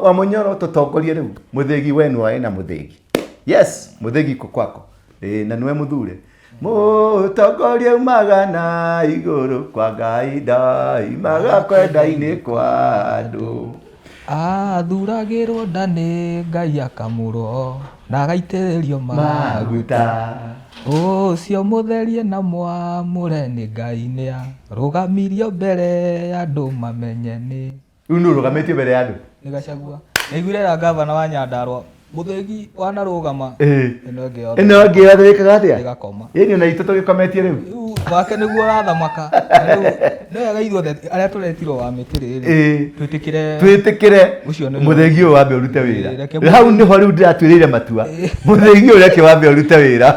wa Munyoro tutongorie riu muthigi wenu wa ina muthigi. Yes, muthigi kwako. Na niwe muthure. Mutongorie umagana iguru kwa Ngai imaga kwenda-ini kwa andu. Athuragirwo ndani Ngai akamurwo na agaitĩrĩrio maguta. Ũcio mũtherie na mwamũre nĩ Ngai nĩa rũgamirio mbere ya andũ mamenye nĩ. Rĩu nĩ ũrũgamĩtio mbere ya andũ? Nĩ Gachagua. Nĩiguire ra gavana wa Nyandarua mũthĩgi wanarũgama. Ĩno ĩngĩ yothe ĩkaga atĩa? Ĩgakoma. Ĩni ona itũ tũgĩkometie rĩu. Wake nĩguo ũrathamaka. Nĩ wega ithuothe arĩa tũretirwo wa mĩtĩrĩ twĩtĩkĩre mũthegi ũyũ wambe ũrute wĩra. Hau nĩho rĩu ndĩratuĩrĩire matua. Mũthegi ũyũ reke wambe ũrute wĩra.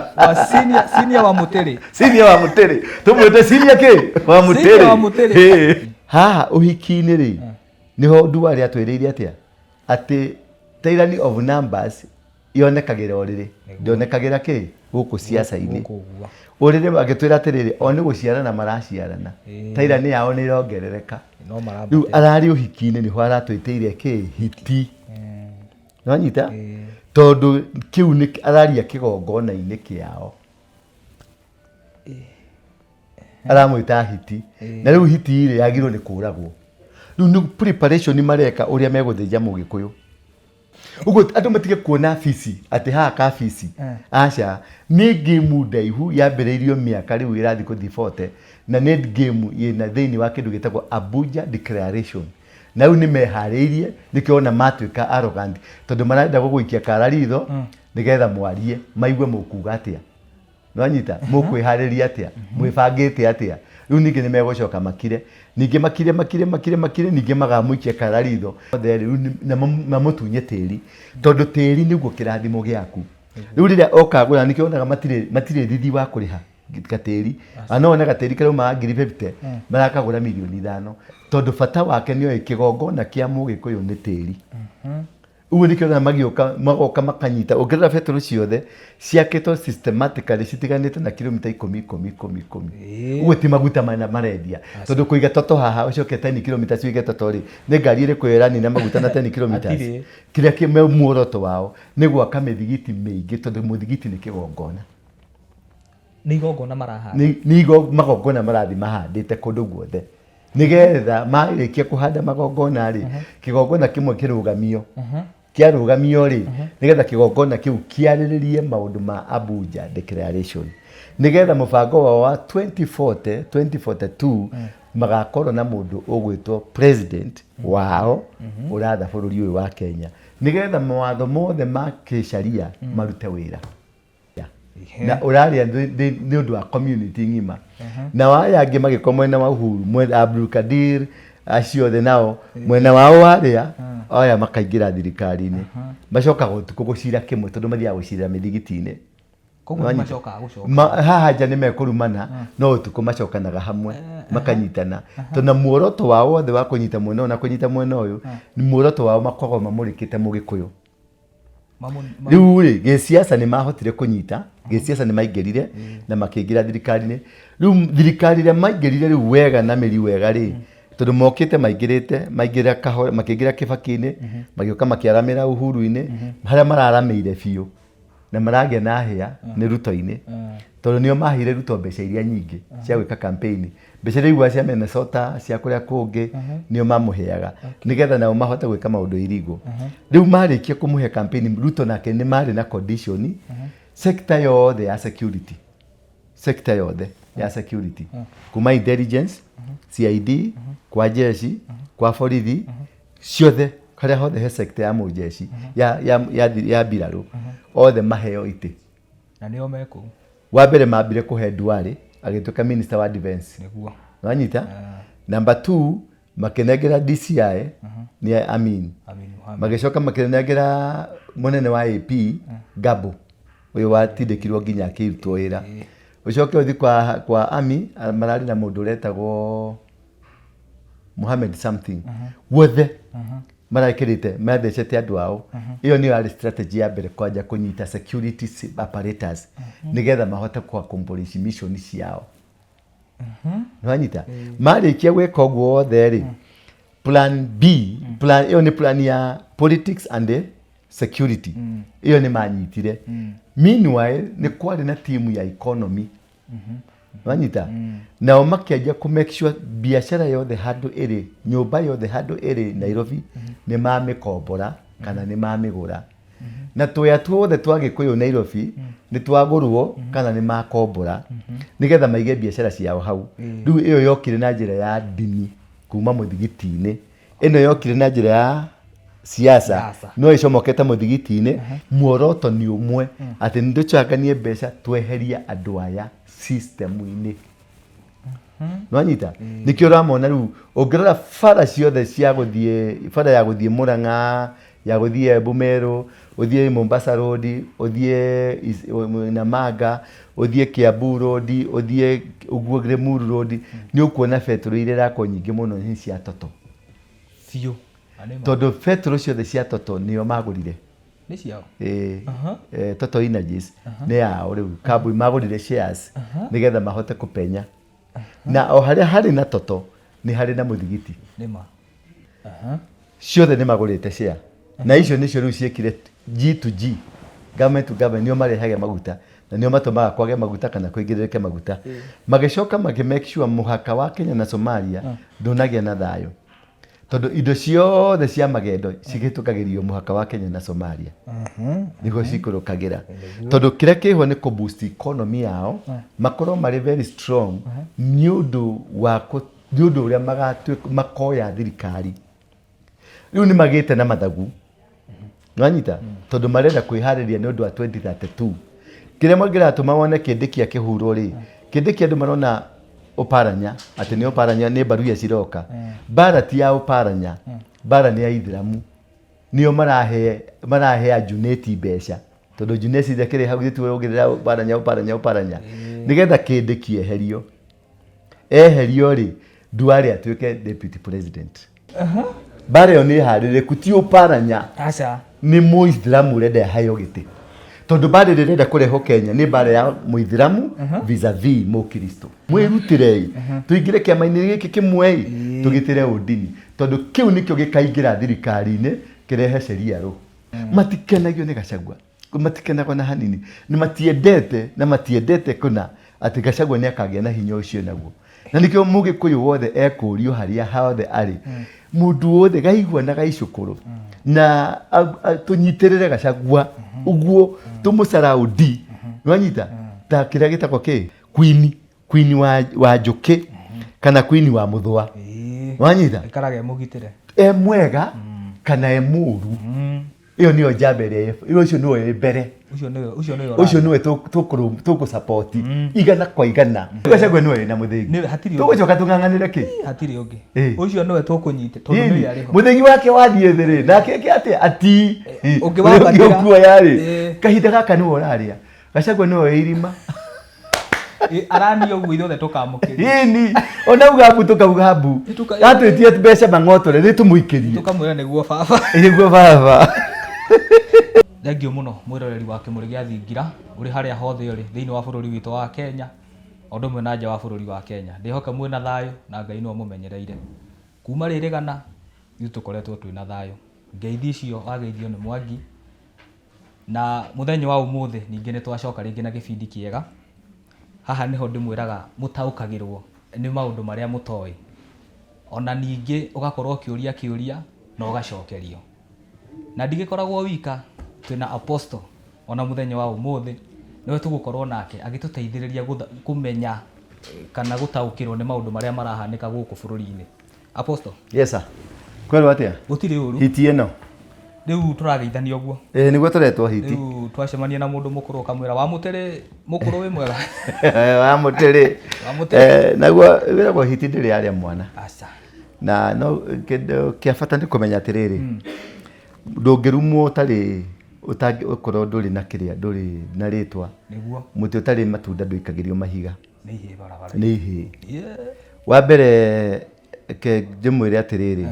Senior wa mũtĩrĩ. Senior wa mũtĩrĩ. Tũmwĩte senior kĩ? Wa mũtĩrĩ. Senior wa mũtĩrĩ. Haha ũhiki-inĩ rĩ nĩho Duale atwĩrĩire atĩa atĩ tyranny of numbers yonekagĩra ũrĩrĩ ndionekagĩra kĩ gũkũ siasa-inĩ. Ũrĩrĩ agĩtwĩra atĩrĩrĩ o nĩ gũciarana maraciarana tyranny yao nĩ irongerereka. Rĩu ararĩ ũhiki-inĩ nĩho aratwĩtĩire kĩ hiti. Nĩwanyita tondũ kĩu nĩ araria kĩgongona-inĩ kĩao. Aramwĩta hiti na rĩu hiti ĩrĩ yagĩrĩirwo nĩ kũragwo. Rĩu nĩ preparation mareka ũrĩa megũthĩnja Mũgĩkũyũ. Ugo andũ matige kuona fici atĩ haha kafici. Aca nĩ game ndaihu yambĩrĩirio mĩaka rĩu ĩrathiĩ kũ-default na nĩ game ĩna thĩinĩ wa kĩndũ gĩtagwo Abuja Declaration. Na rĩu nĩ meharĩirie nĩkĩo ona matuĩka arrogant tondũ marenda gũgũikia kara ritho nĩgetha mwarie maigue mũkuga atĩa. Nĩwanyita mũkwĩharĩria atĩa mwĩbangĩte atĩa. Rĩu ningĩ nĩ megũcoka makire ningĩ makire ningĩ magamũikia kara ritho rĩu na mũtunye tĩri tondũ tĩri nĩguo kĩrathimo gĩaku. Rĩu rĩrĩa okagũra nĩkĩo onaga matirĩ thithi wa kũrĩha gatĩri. Anona gatĩri karaumaga 50 marakagũra 5,000,000 tondũ bata wake nĩoĩ kĩgongona kĩa Mũgĩkũyũ nĩ tĩri. Uguo nĩkĩo na magoka makanyita ũngĩrora betũrũ ciothe ciakĩtwo systematically citiganĩte na kilomita 10. Uguo ti maguta marendia tondũ kũiga toto haha ũcoke 10 kilomita ciũige toto rĩ nĩ ngari ĩrĩkũ ĩranina maguta na 10 kilometers. Kĩrĩa kĩ muoroto wao nĩ gwaka mĩthigiti mĩingĩ tondũ mũthigiti nĩ kĩgongona. Nĩ igongona marahanda. Nĩ magongona marathi mahandĩte kũndũ guothe nĩgetha marĩkia kũhanda magongona rĩ kĩgongona kĩmwe kĩrũgamio. Kĩarũgamio rĩ nĩgetha kĩgongona kĩu kĩarĩrĩrie maũndũ ma Abuja Declaration nĩgetha mũbango wao wa 2042 magakorwo na mũndũ ũgwĩtwo president wao ũratha bũrũri ũyũ wa Kenya nĩgetha mawatho mothe ma kĩcaria marute wĩra na ũraria nĩ ũndũ wa community ng'ima. Na waya angĩ magĩkorwo mwena wa Uhuru Abdul Kadir acio othe nao mwena wao warĩa oya makaingĩra thirikari-inĩ macokaga ũtukũ gũcira kĩmwe tondũ mathiaga gũcirĩra mĩthigiti-inĩ. Haha nja nĩ mekũrumana no ũtukũ macokanaga hamwe makanyitana tondũ muoroto wao wothe wa kũnyita mwena ũyũ na kũnyita mwena ũyũ nĩ muoroto wao makoragwo mamũrĩkĩte Mũgĩkũyũ. Rĩu rĩ gĩciaca nĩ mahotire kũnyita gĩciaca nĩ maingĩrire na makĩingĩra thirikari-inĩ. Rĩu thirikari ĩrĩa maingĩrire rĩu wega na mĩri wega rĩ tondũ mokĩte maingĩra kahora makĩingĩra Kĩbakĩ-inĩ magĩũka makĩaramĩra Uhuru-inĩ harĩa mararamĩire biũ na maragĩa na hĩa nĩ Ruto-inĩ tondũ nĩo maheire Ruto mbeca iria nyingĩ cia gwĩka campaign. Mbeca iria igua cia Minnesota cia kũrĩa kũngĩ nĩo mamũheaga nĩgetha nao mahote gwĩka maũndũ irigo. Rĩu marĩkia kũmũhe campaign Ruto nake nĩ marĩ na condition sector yothe ya security kuma intelligence CID kwa jeshi kwa borithi ciothe harĩa hothe he sector ya mũjeshi ya mbirarũ othe maheo itĩ na nĩo mekũ. Wa mbere mambire kũhe Duale agĩtuĩka minister wa defense nĩguo wanyita. Number 2 makĩnengera DCI nĩ Amin magĩcoka makĩnengera mũnene wa AP Gabo ũyũ watindĩkirwo nginya akĩrutwo wĩra. Ũcoke ũthi kwa Ami mararĩ na mũndũ ũretagwo Mohamed something wothe marekĩrĩte mathecete andũ ao. Iyo nĩyo yarĩ strategy ya mbere kwanja kũnyita security apparatus nĩgetha mahote accomplish mission ciao. Nĩwanyita marĩkia gwĩka ũguo wothe rĩ plan B plan hiyo ni plan ya politics and security hiyo ni manyitire meanwhile ni kwari na timu ya economy wanyita nao makianjia ku make sure biashara yothe handu iri nyumba yothe handu iri Nairobi ni mamikombora kana ni mamigura na tuya tuothe twagikuyu Nairobi ni twagurwo kana ni makombora nigetha maige biashara ciao hau riu iyo yokire na njira ya dini kuma muthigiti-ini ino yokire na njira ya siasa no icomokete muthigiti-ini muoroto ni umwe ati nduchanganie mbeca tweheria andu aya system-ini nwanyita nikio ramona riu ongirora fara ciothe cia guthie fara ya guthie Murang'a ya guthie Bumero uthie Mombasa Road uthie Namanga uthie Kiambu Road uthie uguo Limuru Road ni ukuona petrol ile rako nyingi muno ni cia toto biũ tondu petrol ciothe cia toto nio magurire nĩ ciao Total Energies ni yao riu kambuni magurire shares nigetha mahote kupenya na o haria hari na toto ni hari na muthigiti nĩma ciothe ni magurite share na icio nicio riu ciekire G to G government to government nio marehage maguta na nio matumaga kwage maguta kana kuingirike maguta magicoka magi make sure muhaka wa Kenya na Somalia ndunagia na thayo tondu indo ciothe cia magendo cigitukagirio muhaka wa Kenya na Somalia niguo cikurukagira tondu kiria kiho ni ku boost economy yao makorwo mari very strong niundu wa niundu uria makoya thirikari riu ni magite na mathagu nwanyita tondu marenda kwihariria ni undu wa 2032 kiria mangira tuma wone kindikia kihuro ri kindikia andu marona Oparanya ati ni Oparanya ni baruya ciroka bara ti ya Oparanya bara ni ya Ithiramu nio marahe ajuneti mbeca tondu juneti thekere hau gitwe ugirira Oparanya nigetha kindikie eherio ri Duale atuike deputy president bara yo ni harire kuti Oparanya aca ni Muithiramu rende hayo giti tondu bara rende kureho Kenya ni bara ya Muithiramu vis-a-vis Mukristo mwirutirei tuingire kiama-ini giki kimwe tugitire udini tondu kiu nikio gikaingira thirikari-ini kirehe sheria ru matikenagio ni Gachagua matikenagwo na hanini ni matiendete kuna ati Gachagua ni akagia na hinya ucio naguo na nikio Mugikuyu wothe ekurio haria hothe ari mundu wothe gaigua na gaicukuru na tunyitirire Gachagua uguo tumucaraudi nwanyita ta kiria gitako ki queen wa njuki kana queen wa muthwa wanyita ikarage mugitire mwega kana muru iyo niyo jambere iyo cio niwe mbere ucio niwe tuku support igana kwa igana Gachagua niwe na muthingi tugucoka tung'ang'anire ki hatiri ungi ucio niwe tukunyite tondu niwe ariho muthingi wake wathie thiri nake ati ungi wabatira kuo yari kahinda gaka niwe uraria Gachagua niwe irima arani uguo ithuothe tukamukiri ini onauga mbu tukauga mbu atwitie mbeca mang'otore ni tumuikirie tukamwira niguo baba niguo baba thengio muno mwiroreri wa Kimuri gia Thingira uri haria hothe uri thiini wa bururi witu wa Kenya ondu mwe na nja wa bururi wa Kenya ndihoka mwe na thayo na Ngai no mumenyereire kuma ririgana ithu tukoretwo twina thayo ngeithi icio wageithio ni Mwangi na muthenya wa umuthi ningi ni twacoka ringi na gibindi kiega haha niho ndimwiraga mutaukagirwo ni maundu maria mutoi ona ningi ugakorwo kiuria na ugacokerio na ndigikoragwo wika twina apostle ona muthenya wa umuthi niwe tugukorwo nake agituteithiriria kumenya kana gutaukirwo ni maundu maria marahanika guku bururi-ini apostle yes sir kwero atia gutiri uru hiti eno riu turageithania uguo niguo turetwo hiti riu twacemania na mundu mukuru kamwira wa mutiri mukuru wi mwega wa mutiri naguo wiragwo hiti ndiri aria mwana aca na no kia bata ni kumenya atiriri ndungirumwo ukorwo nduri na kiria nduri na ritwa niguo muti utari matunda nduikagirio mahiga ni hi barabara ni hi wa mbere ke njimwire atiriri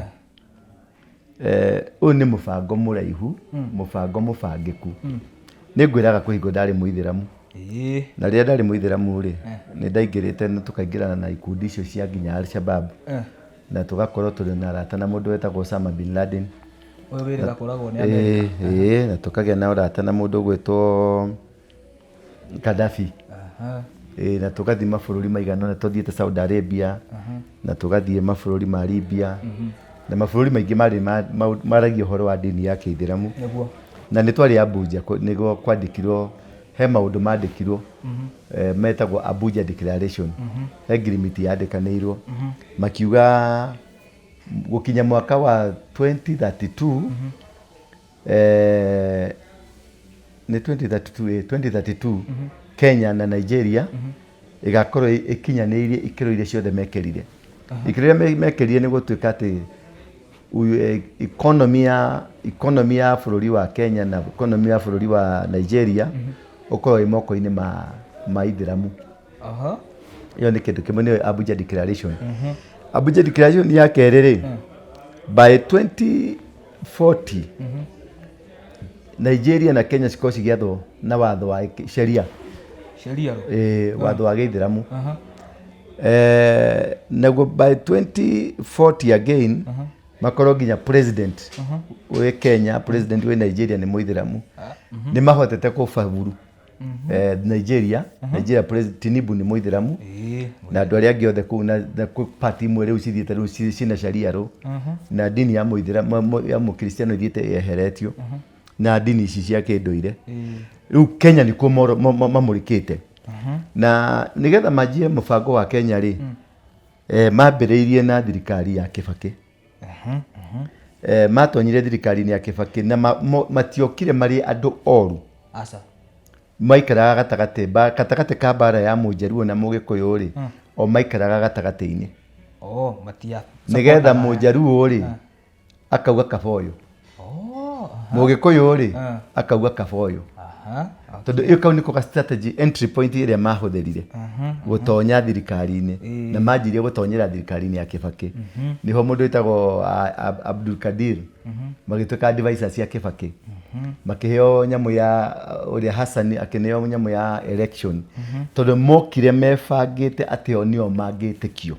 uyu ni mubango muraihu mubango mubangiku ni ngwiraga kuhingo ndari muithiramu na riria ndari muithiramu ri ni ndaingirite na tukaingirana na ikundi icio cia nginya Al-Shabab na tugakorwo tũrĩ na arata na mũndũ wetagwo Osama bin Laden. Ũyũ wĩrĩga kũragwo nĩ Amerika. Na tũkagĩa na ũrata na mũndũ gwĩtwo Gaddafi. Na tũgathiĩ mabũrũri maigana ũna, tũthiĩte Saudi Arabia na tũgathiĩ mabũrũri ma Libya na mabũrũri maingĩ maragia ũhoro wa dini ya Kĩithĩramu. Na nĩ twarĩ Abuja nĩguo kwandĩkirwo, he maũndũ mandĩkirwo metagwo Abuja Declaration. He ngirimiti yandĩkanĩirwo makiuga gũkinya mwaka wa 2032 ni 2032 Kenya na Nigeria igakorwo ikinyanĩirie ikĩro iria ciothe mekĩrire. Ikĩro iria mekĩrire nĩ gũtuĩka atĩ economy ya bũrũri wa Kenya na economy ya bũrũri wa Nigeria ũkorwo moko-inĩ ma Ithĩramu. Iyo nĩ kĩndũ kĩmwe, nĩ Abuja Declaration. Abuja Declaration ya kerĩ rĩ, by 2040 Nigeria na Kenya cikorwo cigĩathwo na watho wa sheria watho wa Gĩithĩramu. Naguo by 2040 again makorwo nginya president wĩ Kenya, president wĩ Nigeria nĩ Mũithĩramu. Nĩ mahotete kũbaburu Nigeria president Tinubu nĩ Mũithĩramu na andũ arĩa angĩ othe kũu na party imwe rĩu cithiĩte rĩu cina sharia ro na dini ya Mũithĩramu ya Mũkristiano ithiĩte yeheretio na dini ici cia kĩndũire. Rĩu Kenya nĩkuo mamũrĩkĩte na nĩgetha manjie mũbango wa Kenya rĩ, mambĩrĩirie na thirikari ya Kibaki. Matonyire thirikari-inĩ ya Kibaki na matiokire marĩ andũ oru. Maikaraga gatagatĩ ka mbara ya Mũjaruo na Mũgĩkũyũ rĩ, o maikaraga gatagatĩ-inĩ. Nĩgetha Mũjaruo rĩ akauga kaboyo, Mũgĩkũyũ rĩ akauga kaboyo. Tondũ ĩyo kau nĩko strategy entry point ĩrĩa mahũthĩrire gũtonya thirikari-inĩ na manjirie gũtonyera thirikari-inĩ ya Kibaki. Niho mũndũ wĩtagwo Abdul Kadir magĩtuĩka advisors cia Kibaki, makĩheo nyamũ ya ũrĩa Hassan akĩneo nyamũ ya election, tondũ mokire mebangĩte atĩ o nĩo mangĩtĩkio.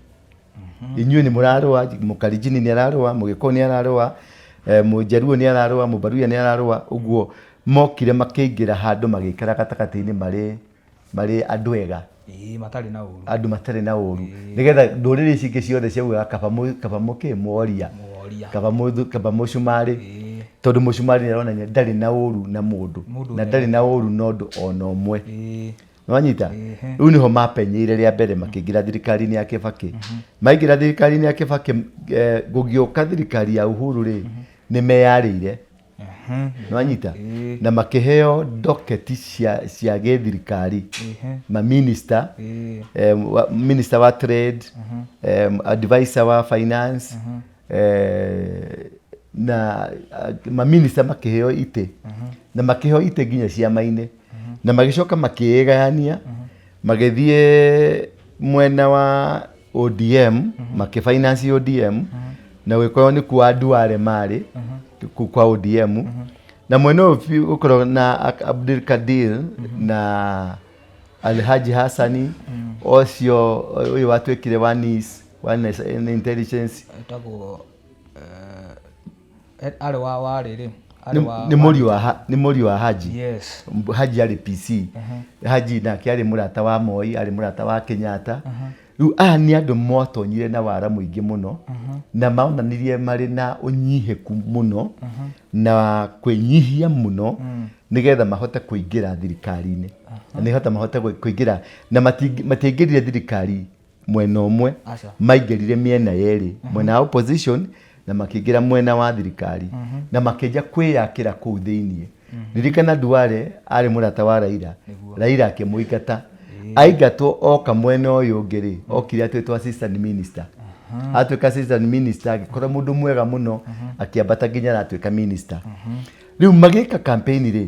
Inyuĩ nĩ mũrarũa, Mũkalenjin nĩ ararũa, Mũgĩkũyũ nĩ ararũa, Mũjaruo nĩ ararũa, Mũbaruya nĩ ararũa. Ũguo mokire makĩingĩra handũ magĩikara gatagatĩ-inĩ marĩ andũ ega, andũ matarĩ na ũru, nĩgetha ndũrĩrĩ ici ingĩ ciothe ciauga kaba mũkĩmoria, kaba mũcumarĩ, tondũ mũcumarĩ nĩ aronania ndarĩ na ũru na mũndũ na ndarĩ na ũru na ũndũ ona ũmwe. Nĩwanyita? Rĩu nĩho mapenyeire rĩa mbere makĩingĩra thirikari-inĩ ya Kibaki. Maingĩra thirikari-inĩ ya Kibaki, gũgĩũka thirikari ya Uhuru rĩ, nĩ meyarĩire. Nĩwanyita? Na makĩheo ndoketi cia gĩthirikari, minister wa trade, advisor wa finance, na minister makĩheo itĩ na makĩheo itĩ nginya ciama-inĩ, na magĩcoka makĩĩgayania, magĩthiĩ mwena wa ODM, makĩfinance ODM na gũkorwo nĩ kuo andũ arĩa marĩ kwa ODM, na mwena ũyũ ũkorwo na Abdul Kadir na Alhaji Hassani ũcio ũyũ watuĩkire wa NIS, intelligence arĩ wa rĩrĩ nĩ mũriũ wa Haji. Haji arĩ PC. Haji nake arĩ mũrata wa Moi, arĩ mũrata wa Kenyatta. Rĩu aya nĩ andũ motonyire na wara mũingĩ mũno na maonanirie marĩ na ũnyihĩku mũno na kwĩnyihia mũno nĩgetha mahote kũingĩra thirikari-inĩ, na nĩgetha mahote kũingĩra, na matiaingĩrire thirikari mwena ũmwe, maingĩrire mĩena yerĩ, mwena wa opposition na makĩingĩra mwena wa thirikari na makĩnja kwĩyakĩra kũu thĩiniĩ. Ririkana Duale arĩ mũrata wa Raila akĩmũingata, aingatwo oka mwena ũyũ ũngĩ rĩ, okire atuĩtwo assistant minister. Atuĩka assistant minister, agĩkorwo mũndũ mwega mũno, akĩambata nginya atuĩka minister. Rĩu magĩka campaign rĩ,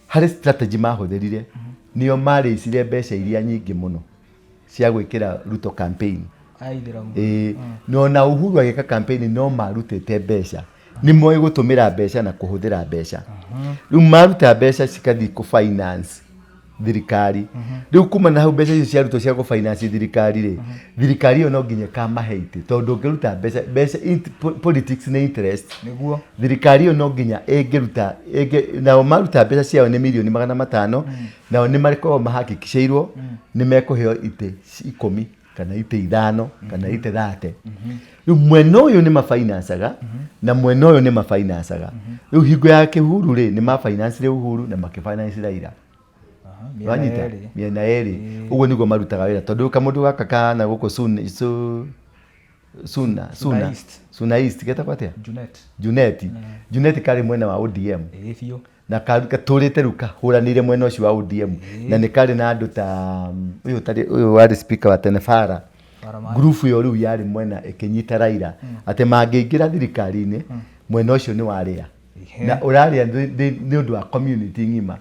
harĩ strategy mahũthĩrire, nĩo marĩcire mbeca iria nyingĩ mũno cia gwĩkĩra Ruto campaign. No na Uhuru agĩka campaign no marutĩte mbeca, nĩ moĩ gũtũmĩra mbeca na kũhũthĩra mbeca. Rĩu maruta mbeca cikathiĩ kũ finance thirikari riu kuma na hau mbeca icio ciarutwo cia gũfinance thirikari ri thirikari ĩyo no nginya kamaheite tondu ũngĩruta mbeca politics nĩ interest niguo thirikari ĩyo no nginya ĩngĩruta nao maruta mbeca ciao nĩ mirioni 500 nao nĩ makoragwo mahakikicĩirwo nĩ mekũheo itĩ 10 kana itĩ 5 kana itĩ 30 riu mwena ũyũ nĩ mafinancaga na mwena ũyũ nĩ mafinancaga riu hingo ya Kĩhuru ri nĩ mafinance Uhuru na makifinance Raila wanyita miena eri uguo niguo marutaga wira tondu kamundu gaka kana guko Suna East geta kwatia Junet kari mwena wa ODM biũ na katurite ruka huranire mwena ucio wa ODM na ni kari na andu ta uyu wari speaker wa Tenefara group yo riu yari mwena ikinyita Raila ate mangiingira thirikari-ini mwena ucio ni waria na uraria ni undu wa community ngima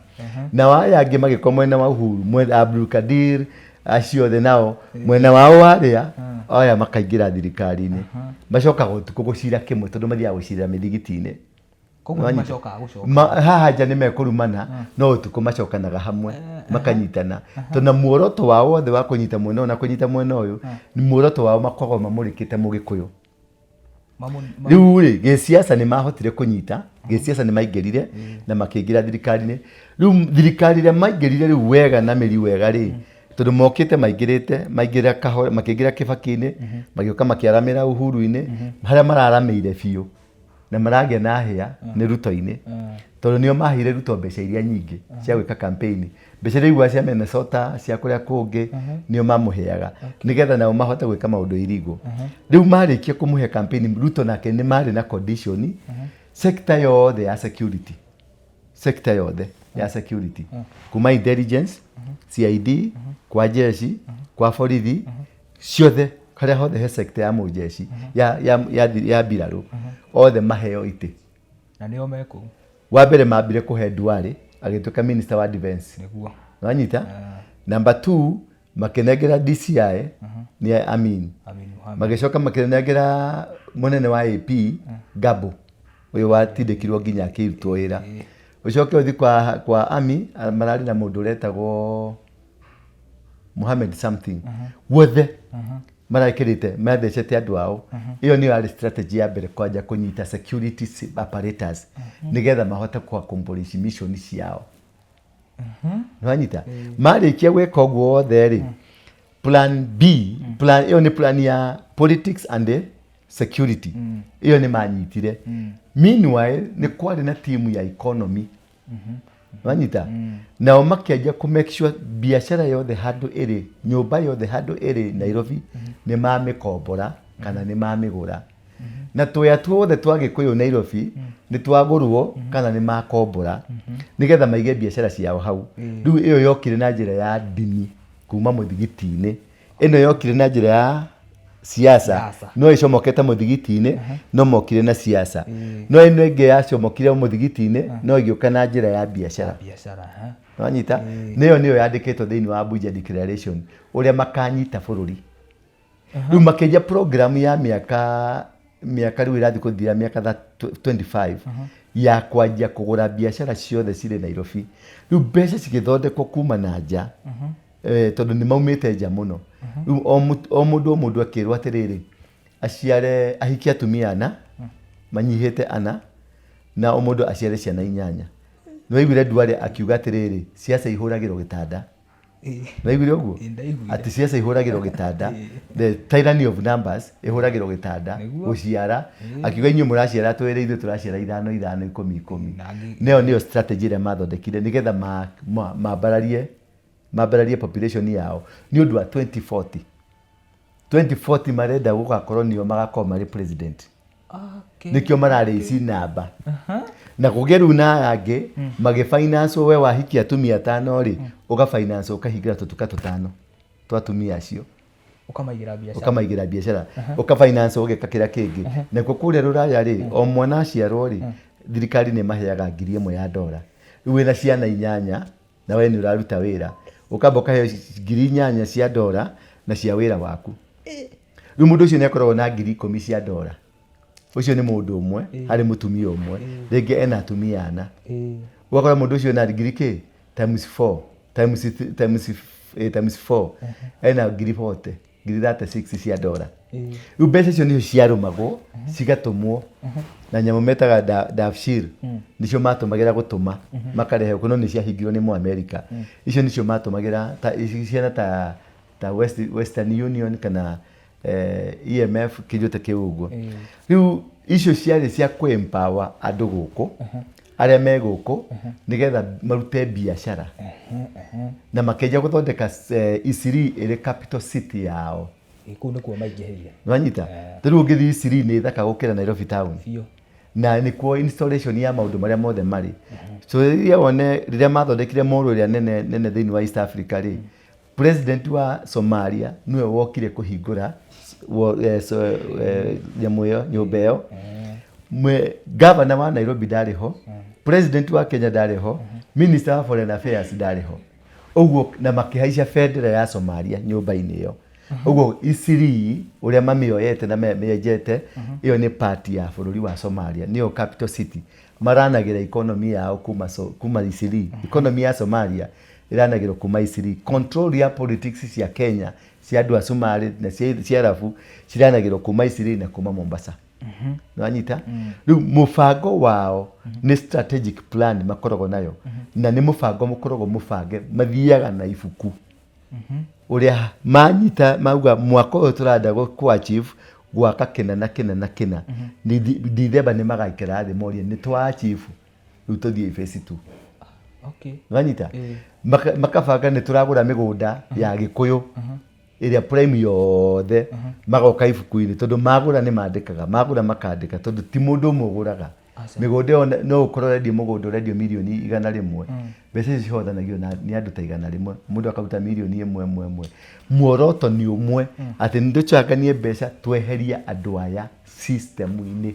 na waya angi magiko mwena wa Uhuru mwena Abdul Kadir acio the nao mwena wao waria oya makaingira thirikari-ini macoka gutuko gucira kimwe tondu mathia gucira mithigiti-ini koguo macoka gucoka haha nja ni mekurumana no utuko macokanaga hamwe makanyitana tondu muoroto wao wothe wa kunyita mwena na kunyita mwena uyu ni muoroto wao makoragwo mamurikite mugikuyu riu ri giciaca ni mahotire kunyita giciaca ni maingirire na makiingira thirikari-ini riu thirikari ria maingirire riu wega na meri wega ri tondu mokite maingira kahora makiingira Kibaki-ini magioka makiaramira Uhuru-ini haria mararameire biu na maragia na hia ni Ruto-ini tondu nio mahire Ruto mbeca iria nyingi cia gwika campaign mbeca iria cia Minnesota cia kuria kungi nio mamuheaga nigetha nao mahote gwika maundu irigo riu marikia kumuhe campaign Ruto nake ni mari na condition sector yothe ya security kuma intelligence CID kwa jeshi kwa borithi ciothe karia hothe he sector ya mujeshi ya biraru othe maheo ite na nio meko wa mbere mambire kuhe Duale agituka minister wa defense niguo wanyita number 2 makenegera DCI ni Amin magicoka makenegera munene wa AP Gabo uyu watindikirwo nginya akirutwo wira ucoke uthi kwa Ami marari na mundu retagwo Mohammed something wothe marakirite mathecete andu ao iyo ni ari strategy ya mbere kwanja kunyita security apparatus nigetha mahote kwa accomplish mission ciao wanyita marikia gweka uguo wothe ri plan B plan iyo ni plan ya politics and security iyo ni manyitire meanwhile ni kwari na timu ya economy wanyita nao makianjia ku make sure biashara yothe handu iri nyumba yothe handu iri Nairobi ni mamikombora kana ni mamigura na tuya tuothe twa Gikuyu Nairobi ni twagurwo kana ni makombora nigetha maige biashara ciao hau riu iyo yokire na njira ya dini kuma muthigiti-ini ino yokire na njira ya siasa no icomokete muthigiti-ini no mokire na siasa no ino ingi yacomokire muthigiti-ini no igioka na njira ya biashara wanyita niyo yandikitwo thiini wa Abuja Declaration uria makanyita bururi riu makenja program ya miaka riu irathi kuthira miaka 25 ya kwanjia kugura biashara ciothe cire Nairobi riu mbeca cigithondekwo kuma na nja tondu ni maumite nja muno riu o mundu akirwo atiriri aciare ahikia atumia ana manyihite ana na o mundu aciare ciana 8 no igire Duale akiuga atiriri siasa ihuragirwo gitanda na igire uguo ati siasa ihuragirwo gitanda the tyranny of numbers ihuragirwo gitanda guciara akiuga inyu muraciara twere ithu turaciara 5 10 niyo strategy ria mathondekire nigetha mambararie population yao ni undu wa 2040 marenda gugakorwo nio magakorwo mari president nikio marari ici namba na kugeru na ange magifinance we wahikia atumia 5 ri uga finance ukahingira tutuka 5 twa atumia acio ukamaigira biashara uka finance ugeka kira kingi na kukuria ruraya ri o mwana aciarwo ri thirikari ni maheaga $1,000 riu wina ciana 8 na we ni uraruta wira ukamboka he $8,000 cia dola na cia wira waku riu mundu ucio ni akoragwo na $10,000 cia dola ucio ni mundu umwe hari mutumia umwe ringi ena atumia ana ugakora mundu ucio na $10,000 times 4 times 4 ena ngiri 40 ngiri 36 cia ndora. Rĩu mbeca icio nĩcio ciarũmagwo cigatũmwo na nyamũ metaga Dafshir nicio matũmagĩra gũtũma makarehe kuno nĩ ciahingirwo nĩ Mũamerica. Icio nicio matũmagĩra ciana ta Western Union kana EMF kijote kĩu ũguo. Rĩu icio ciarĩ cia kũ-empower andũ gũkũ arĩa me gũkũ nĩgetha marute biacara na makĩnja gũthondeka Isiri ĩrĩ capital city yao. Kũu nĩkuo maingĩhĩire. Nĩwanyita? Rĩu ũngĩthiĩ Isiri nĩ thaka gũkĩra Nairobi town. Na nĩkuo installation ya maũndũ marĩa mothe marĩ. So rĩrĩa wone rĩrĩa mathondekire mall ĩrĩa nene thĩinĩ wa East Africa rĩ, president wa Somalia niwe wokire kũhingũra nyamũ ĩyo nyũmba ĩyo. Governor wa Nairobi ndarĩ ho, president wa Kenya ndarĩ ho, minister wa foreign affairs ndarĩ ho. Ũguo na makĩhaicia bendera ya Somalia nyũmba-inĩ ĩyo. Ũguo Isiri ũrĩa mamĩoyete na menjete ĩyo nĩ part ya bũrũri wa Somalia, nĩyo capital city. Maranagĩra economy yao kuma Isiri. Economy ya Somalia iranagĩrwo kuma Isiri. Control ya politics cia Kenya cia andũ a Somali na cia Arabu ciranagĩrwo kuma Isiri na kuma Mombasa. Nĩwanyita? Rĩu mũbango wao nĩ strategic plan makoragwo nayo na nĩ mũbango mũkoragwo mũbange mathiaga na ibuku ũrĩa manyita mauga mwaka ũyũ tũrenda gũ-achieve gwaka kĩna na kĩna na kĩna. December nĩ magaikara thĩ morie nĩ twa-achieve rĩu tũthiĩ phase 2. Nĩwanyita? Makabanga nĩ tũragũra mĩgũnda ya Gĩkũyũ ĩrĩa prime yothe magoka ibuku-inĩ tondũ magũra nĩ mandĩkaga, magũra makandĩka tondũ ti mũndũ ũmwe ũgũraga. Mĩgũnda ĩyo no ũkorwo ũrendio mũgũnda ũrendio mirioni 100. Mbeca icio cihothanagio nĩ andũ ta 100. Mũndũ akaruta mirioni 1. Muoroto nĩ ũmwe atĩ nĩ tũchanganie mbeca tweheria andũ aya system-inĩ.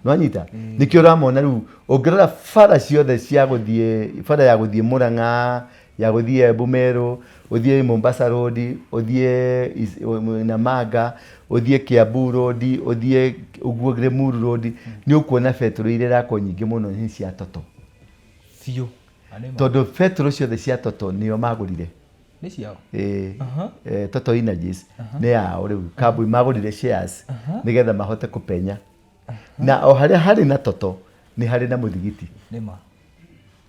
Nĩwanyita? Nĩkĩo ũramona rĩu ũngĩrora bara ciothe cia gũthiĩ, bara ya gũthiĩ Mũrang'a, ya gũthiĩ Bumero, ũthiĩ Mombasa Road, ũthiĩ Namanga, ũthiĩ Kiambu Road, ũthiĩ ũguo Limuru Road, nĩ ũkuona betũrũ iria irakorwo nyingĩ mũno nĩ cia Toto. Tondũ betũrũ ciothe cia Toto nĩo magũrire. Nĩ ciao? Toto Energies nĩ yao rĩu. Kambuni magũrire shares nĩgetha mahote kũpenya. Na o harĩa harĩ na Toto nĩ harĩ na mũthigiti. Nĩma.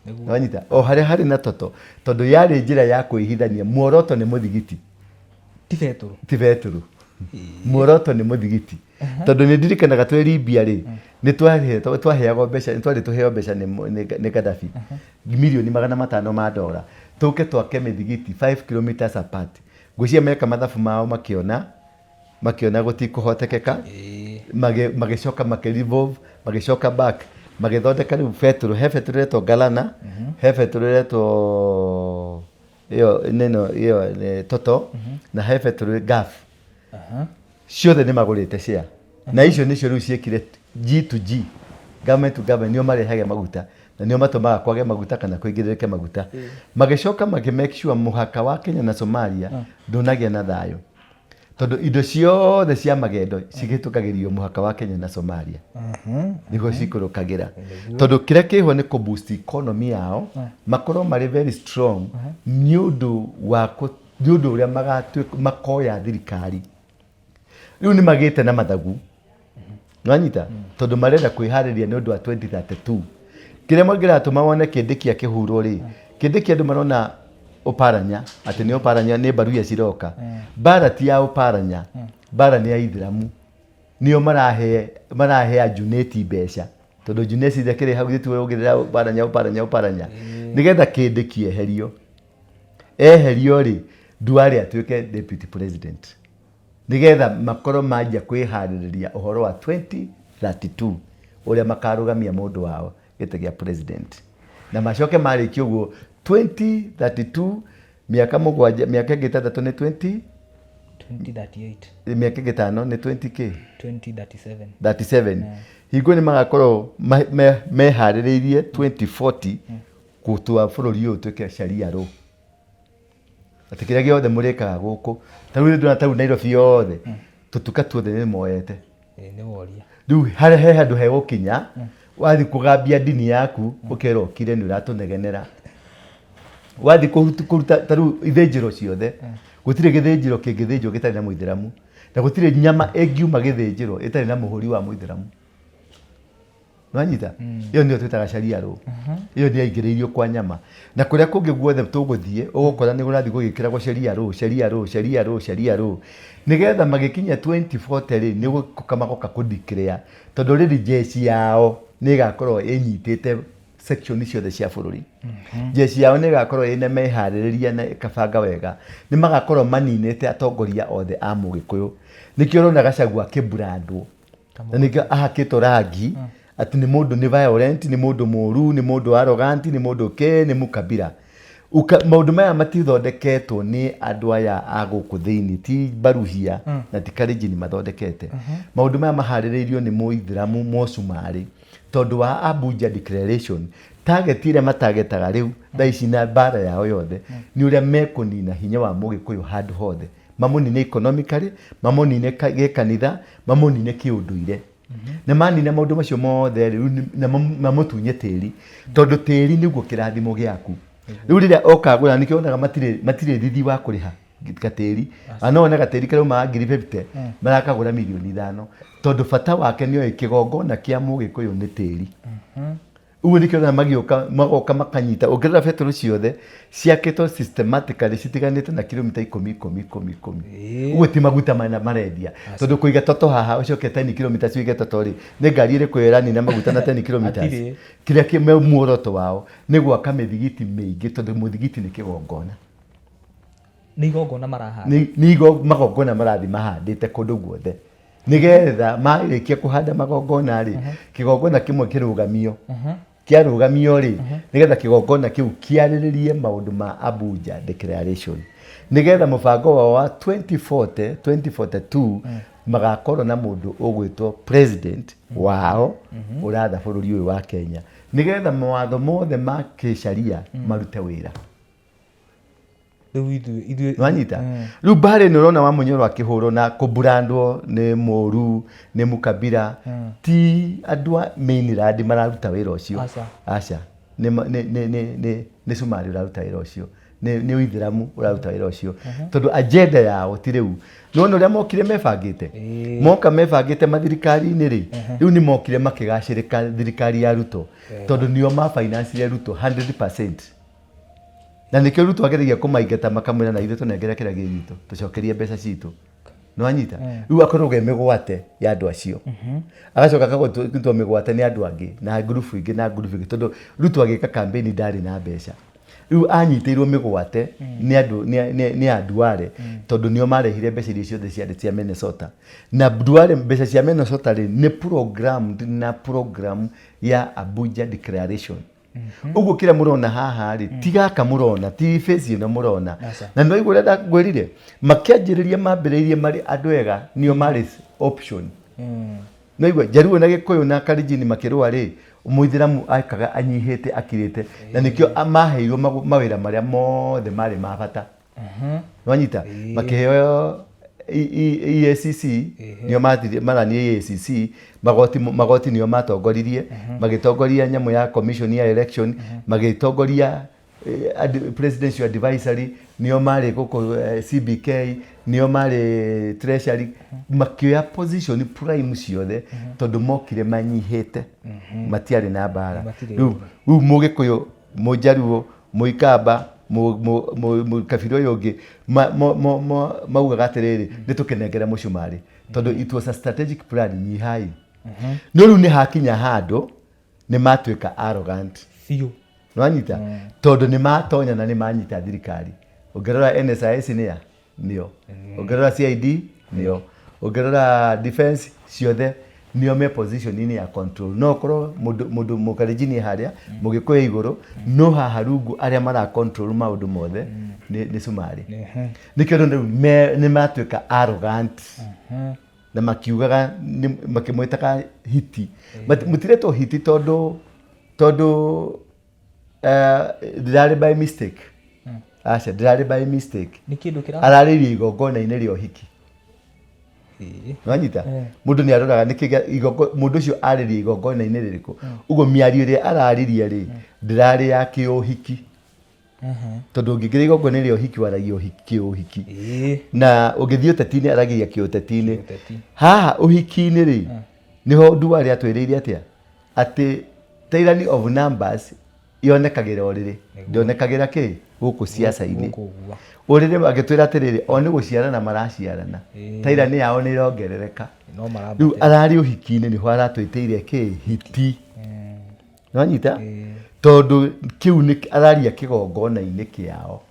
Nĩwanyita? O harĩa harĩ na Toto tondũ yarĩ njĩra ya kwĩhithania. Muoroto nĩ mũthigiti. Ti betũrũ. Muoroto nĩ mũthigiti. Tondũ nĩ ndirikanaga twĩ Libya rĩ, nĩ twaheagwo mbeca, nĩ twarĩ tũheo mbeca nĩ Gaddafi mirioni $500 tũke twake mĩthigiti 5 kilometers apart. Ngwĩciria meka mathabu mao makĩona gũtikũhotekeka, magĩcoka makĩrevolve, magĩcoka back, magĩthondeka rĩu betũrũ. He betũrũ ĩretwo Galana, he betũrũ ĩretwo ĩyo Toto na he betũrũ Gaf. Ciothe nĩ magũrĩte share na icio nĩcio rĩu ciĩkire G to G, government to government, nĩo marehaga maguta na nĩo matũmaga kwage maguta kana kũingĩrĩrĩke maguta. Magĩcoka make sure mũhaka wa Kenya na Somalia ndũnagĩa na thayũ tondũ indo ciothe cia magendo cigĩtũkagĩrio mũhaka wa Kenya na Somalia nĩguo cikũrũkagĩra tondũ kĩrĩa kĩho nĩ kũ-boost economy yao, makorwo marĩ very strong nĩ ũndũ ũrĩa makoya thirikari. Rĩu nĩ magĩte na mathagu. Nĩwanyita? Tondũ marenda kwĩharĩria nĩ ũndũ wa 2032. Kĩrĩa mangĩratũma wone Kĩndĩkia kĩhurwo rĩ, Kĩndĩkia andũ marona Oparanya atĩ nĩ Oparanya nĩ mbaru iria ciroka. Mbara ti ya Oparanya, mbara nĩ ya Ithĩramu. Nĩo marahe Juneti mbeca tondũ Juneti ndakĩrĩ hau gĩtuo ũgĩrĩra Oparanya nĩgetha Kĩndĩkia eherio rĩ, Duale atuĩke deputy president nĩgetha makorwo manjia kwĩharĩrĩria ũhoro wa 2032 ũrĩa makarũgamia mũndũ wao gĩtĩ gĩa president na macoke marĩkia ũguo 2032 mĩaka ĩngĩ 3 nĩ 2038 mĩaka ĩngĩ 5 nĩ 20k 2037 hingo nĩ magakorwo meharĩrĩirie 2040 gũtua bũrũri ũyũ ũtuĩke sharia law. Atĩ kĩrĩa gĩothe mũrĩkaga gũkũ ta rĩu ndona ta Nairobi yothe tũtuka tuothe nĩ moete. Nĩ woria. Rĩu he handũ hegũkinya wathiĩ kũgambia ndini yaku ũkera ũkire nĩ ũratũnegenera. wathi kuruta taru ithenjiro ciothe gutire githenjiro kingithenjwo gitari na muithiramu na gutire nyama engiuma githenjiro itari na muhuri wa muithiramu nwanyita iyo ndio twitaga sharia ro iyo ndio ingiriirio kwa nyama na kuria kungi guothe tuguthie ugukora ni gurathi gugikira kwa sharia ro nigetha magikinya 2040 ri ni gukamagoka kudeclare tondu riri jeshi yao ni gakorwo inyitite section ciothe cia bururi jeshi yao ni gakorwo ina mehaririria na kabanga wega ni magakorwo maninite atongoria othe a Mugikuyu nikio rona Gachagua kibrandwo na nikio ahakitwo rangi ati ni mundu ni violent ni mundu muru ni mundu arrogant ni mundu ni mukabira maundu maya matithondeketwo ni andu aya aguku thiini ti baruhia na ti karijini mathondekete maundu maya mahaririirio ni muithiramu mosumari tondu wa Abuja Declaration target ile matagetaga riu thaici na bara yao yothe ni uria mekunina hinya wa Mugikuyu handu hothe mamunine economically mamunine gekanitha mamunine kiunduire na manina maundu macio mothe riu na mamutunye tiri tondu tiri niguo kirathimo giaku riu riria okagura nikionaga matire thithi wa kuriha gateri anona gateri karauma 50 marakagura milioni 5 tondu bata wake nio ikigongona kia Mugikuyu ni tiri uwe nikio magoka makanyita ongerera betro ciothe ciaketwo systematically citiganite na kilomita 10 uwe ti maguta marendia tondu kuiga toto haha ucokete ni kilomita ciige toto ri ni ngari ire kwirani na maguta na 10 kilometers kiria kime muoroto wao ni gwaka mithigiti mingi tondu muthigiti ni kigongona ni igongona marahanda magongona marathi mahandite kundu guothe nigetha marikia kuhanda magongona ri kigongona kimwe kirugamio kiarugamio ri nigetha kigongona kiu kiariririe maundu ma Abuja Declaration nigetha mubango wa 2042 magakorwo na mundu ugwitwo president wao uratha bururi uyu wa Kenya nigetha mawatho mothe ma kisharia marute wira wanyita riu bare ni urona wa munyoro akihuro na kubrandwo ni muru ni mukabira ti andwa mainland mararuta wira ucio aca ni sumari uraruta wira ucio ni uithiramu uraruta wira ucio tondu agenda yao ti riu nona uria mokire mebangite moka mebangite mathirikari ni ri riu ni mokire makigacirika thirikari ya Ruto tondu nio ma finance Ruto 100% na nikio Ruto ageragia kumaingata makamwira na ithu tunengera kira gitu tucokerie mbeca citu no anyita riu akorwo migwate ya andu acio agacoka kagotwo migwate ni andu angi na group ingi tondu Ruto agika campaign ndari na mbeca riu anyitiirwo migwate ni andu are tondu nio marehire mbeca icio ciothe cia Minnesota na Duale mbeca cia Minnesota ri ni program ya Abuja Declaration uguo kira murona haha ri tigaka murona ti face ino murona na no igure da gwirire makianjiriria mambiriirie mari andu ega nio mari option no igwe Jaruo na Gikuyu na Kalenjin makirwa ri muithiramu aikaga anyihite akirite na nikio amaheirwo mawira maria mothe mari mabata wanyita makiheo EACC nio marani EACC magoti nio matongoririe magitongoria nyamu ya commission ya election magitongoria presidential advisory nio mari guko CBK nio mari treasury makioya position prime ciothe tondu mokire manyihite matiari na bara riu Mugikuyu Mujaruo Muikamba kabira yongi maugaga atiriri nitukenengera mucumari tondu it was a strategic plan nyihai no riu ni hakinya handu ni matuika arrogant fiu no anyita tondu ni matonya na ni manyita thirikari ongerera NSIS nio ongerera CID nio ongerera defense ciothe nio me position ini ya control no korwo mundu mukarijini haria Mugikuyu iguru no haharungu aria mara control maundu mothe ni sumari nikio ni matuika arrogant na makiugaga makimwetaka hiti mutiretwo hiti tondu dirari by mistake acha dirari by mistake ni kindu kira araririe igongona ine rio hiki wanyita mundu ni aroraga nikiga mundu ucio aririe igongona ine ririku ugo miario ri araririe ri ndirari ya kiuhiki tondu ngingire igongona ria uhiki waragia uhiki uhiki na ungithio tetine aragia kiutetine haha uhiki-ini ri niho nduari atwiriire atia ati tyranny of numbers yonekagira oriri ndionekagira ki guku siasa-ini uriri agitwira atiriri o ni guciarana maraciarana tyranny yao ni irongerereka riu arari uhiki-ini niho aratwitiire ki hiti nwanyita tondu kiu ni araria kigongona-ini kiao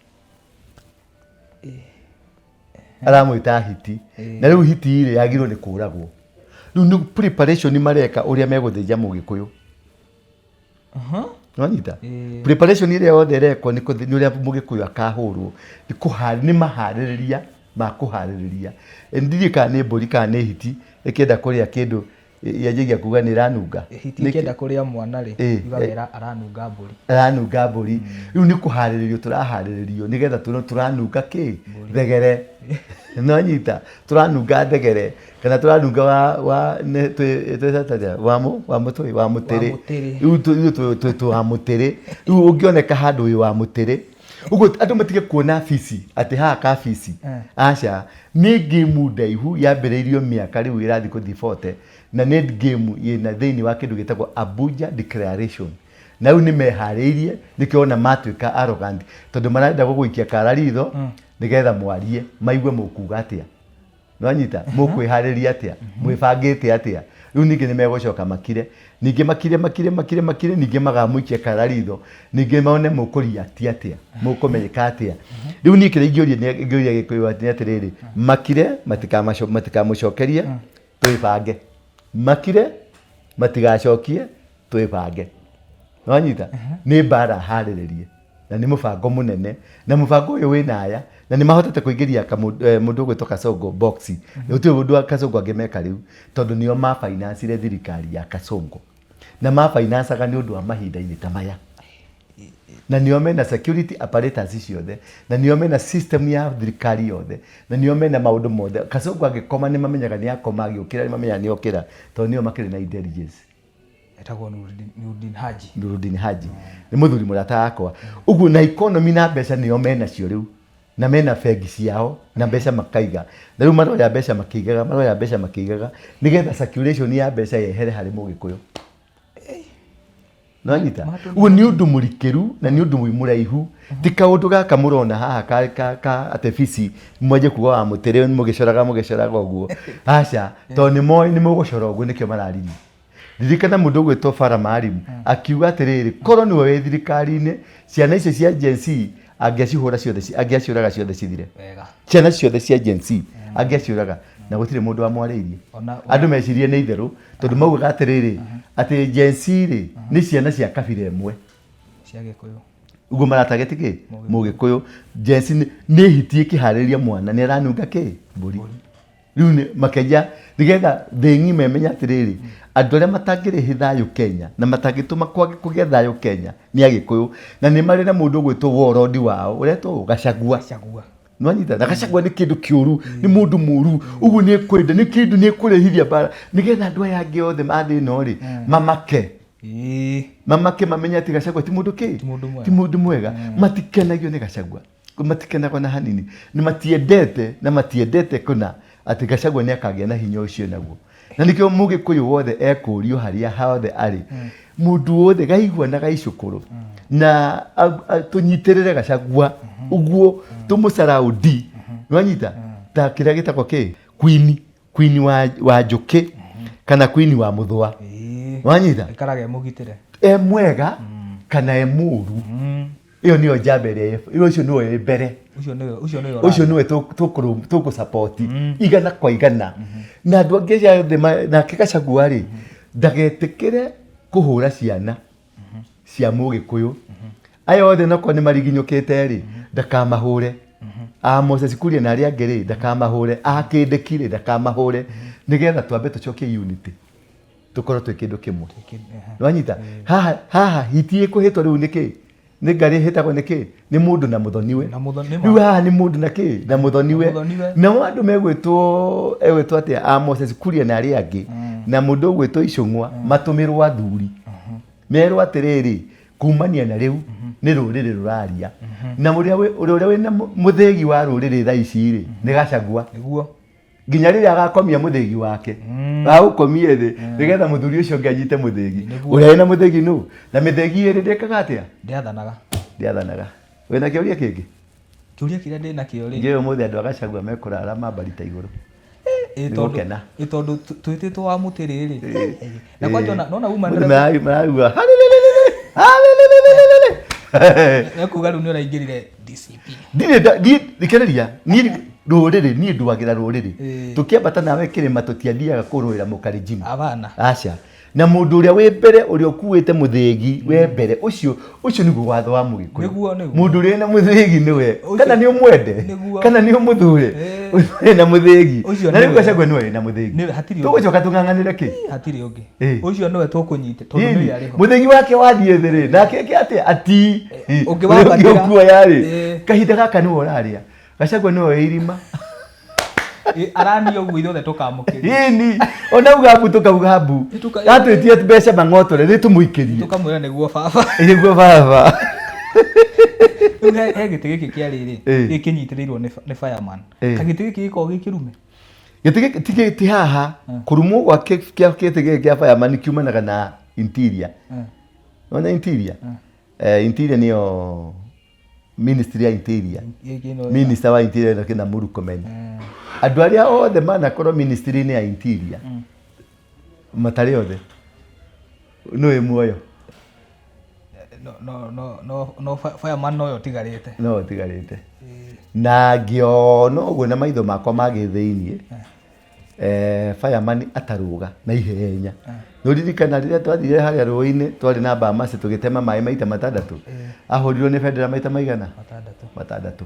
aramwita hiti na riu hiti ri yagirwo ni kuragwo riu ni preparation mareka uria meguthinja mugikuyu nwanyita preparation iria yothe rekwo ni uria mugikuyu akahurwo ni mahaririria ma kuhaririria ndiri kana ni mburi kana ni hiti ikienda kuria kindu yajigia kuga ni ranunga hiti ikienda kuria mwana ri igagera aranunga mburi riu ni kuhariririo turahariririo nigetha turanunga ki thegere nwanyita turanunga thegere kana turanunga wa twetataja wa mutiri riu tu wa mutiri riu ungioneka handu uyu wa mutiri uguo andu matige kuona fisi ati haha ka fisi aca ni game ndaihu yambiriirio miaka riu irathi ku thibote na net game yina thiini wa kindu gitagwo Abuja Declaration na riu ni mehariirie nikiona matwika arrogant tondu marenda guguikia kararitho nigetha mwarie maigue mukuga atia nwanyita mukwihariria atia mwibangite atia riu ningi ni megucoka makire ningi makire ningi magamuikia kararitho ningi maone mukuria atia mukumenyeka atia riu nikire ingioria gikuyu atiriri makire matikamucokerie twibange makire matigacokie twibange nwanyita ni bara hariririe na ni mubango munene na mubango uyu wina aya na ni mahotete kuingiria mundu gwitwo Kasongo box uti mundu wa Kasongo angimeka riu tondu nio ma finance thirikari ya Kasongo na ma finance aga ni undu wa mahinda-ini ta maya na nio mena security apparatus ciothe na nio mena system ya thirikari yothe na nio mena maundu mothe Kasongo agikoma ni mamenyaga ni akoma agiukira ni mamenya ni okira tondu nio makiri na intelligence etagwo Nuruddin Haji ni muthuri murata akwa uguo na economy na mbeca nio mena cio riu na mena bengi ciao na mbeca makaiga na riu maroya mbeca makiigaga nigetha circulation ya mbeca yehere hari mugikuyu nwanyita uguo ni undu murikiru na ni undu muraihu ti kaundu gaka murona haha ka atefisi mwaje kuga wa mutere mugicoraga uguo aca to ni moi ni mugucora uguo nikio marariri ririkana mundu gwitwo Farah Maalim akiuga atiriri korwo niwe wi thirikari-ini ciana icio cia Gen Z angiacihura ciothe angiaciuraga ciothe cithire ciana ciothe cia Gen Z angiaciuraga na gutire mundu amwariirie andu mecirie ni itheru tondu maugaga atiriri ati Gen Z ri ni ciana cia kabira imwe cia Gikuyu uguo maratageti ki mugikuyu Gen Z ni hitie kihariria mwana ni aranunga ki mburi riu ni makeja nigetha thingi memenya atiriri andu aria matangirihi thayu Kenya na matangituma kugia thayu Kenya ni Agikuyu na ni mari na mundu gwitwo warodi wao uretwo Gachagua nwanyita na Gachagua ni kindu kiuru ni mundu muru uguo ni kwenda ni kindu ni kurehithia bara nigetha andu aya angi othe mathi no ri mamake mamenya ati Gachagua ti mundu ki ti mundu mwega matikenagio ni Gachagua matikenagwo na hanini ni matiendete kuna ati Gachagua ni akagia na hinya ucio naguo na nikio mugikuyu wothe ekurio haria hothe ari mundu wothe gaigua na gaicukuru na tunyitirire Gachagua uguo tumucaraudi nwanyita ta kiria gitako ki queen wa njuki kana queen wa muthwa nwanyita ikarage mugitire mwega kana muru iyo niyo jambere ucio niwe mbere ucio niwe tuku support igana kwa igana na andu angeja na Gachagua ri ndagetikire kuhura ciana cia mugikuyu ayo othe nako ni mariginyukite ri ndakamahure Moses Kuria na aria angiri ndakamahure akindekire ndakamahure nigetha twambe tucokie unity tukorwo twi kindu kimwe nwanyita haha hitie kuhitwo riu niki ni ngari hitagwo niki ni mundu na muthoniwe riu haha ni mundu na ki na muthoniwe na andu megwitwo atia Moses Kuria na aria angi na mundu gwitwo Icung'wa matumirwo athuri merwo atiriri kumania na riu ni ruriri ruraria na uria wina muthegi wa ruriri thaa ici ri ni Gachagua niguo nginya riria agakomia muthegi wake agũkomie thi nigetha muthuri ucio nganyite muthegi uria wina muthegi nu na mithegi ri ndekaga atia ndiathanaga wina kiuria kingi kiuria kiria ndina kio ri ngiye umuthi andu Gachagua mekurara mambarita iguru tondu twititwo wa mutiriri na kwanja nona uma maragua nekuga riu ni uraingirire DCP ndikereria ni ruriri ni ndwagira ruriri tukiambata nawe kirima tutiathiaga kuruira Mukalenjin abana aca na mundu uria we mbere uria ukuite muthegi we mbere ucio niguo watho wa Mugikuyu mundu uria na muthegi niwe kana ni umwende kana ni umuthure na muthegi na ni Gachagua niwe na muthegi tugucoka tung'ang'anire ki hatiri ungi ucio niwe tukunyite tondu niwe ariho muthegi wake wathie thiri nake ati ati ungi wabatira kuwa yari kahinda gaka niwe uraria Gachagua niwe irima arani oguo ithuothe tukamukiri ini onauga mbu tukauga mbu atwitie mbeca mang'otore ni tumuikirie tukamwira niguo baba he giti giki kia riri gikinyitiriirwo ni fireman kagiti giki giko gikirume giti ti haha kurumo gwa giti giki kia fireman kiumanaga na interior ona interior niyo ministry ya interior minister wa interior na kina Murkomen andu aria othe manakorwo ministry ni ya interior matari othe no muoyo no fireman no tigarite na ngiono uguo na maitho makwa magithiinie fireman ataruga na ihenya no ririkana riria twathire haria ruini twari na Bamasi tugitema mai maita matandatu ahurirwo ni federa maita maigana matandatu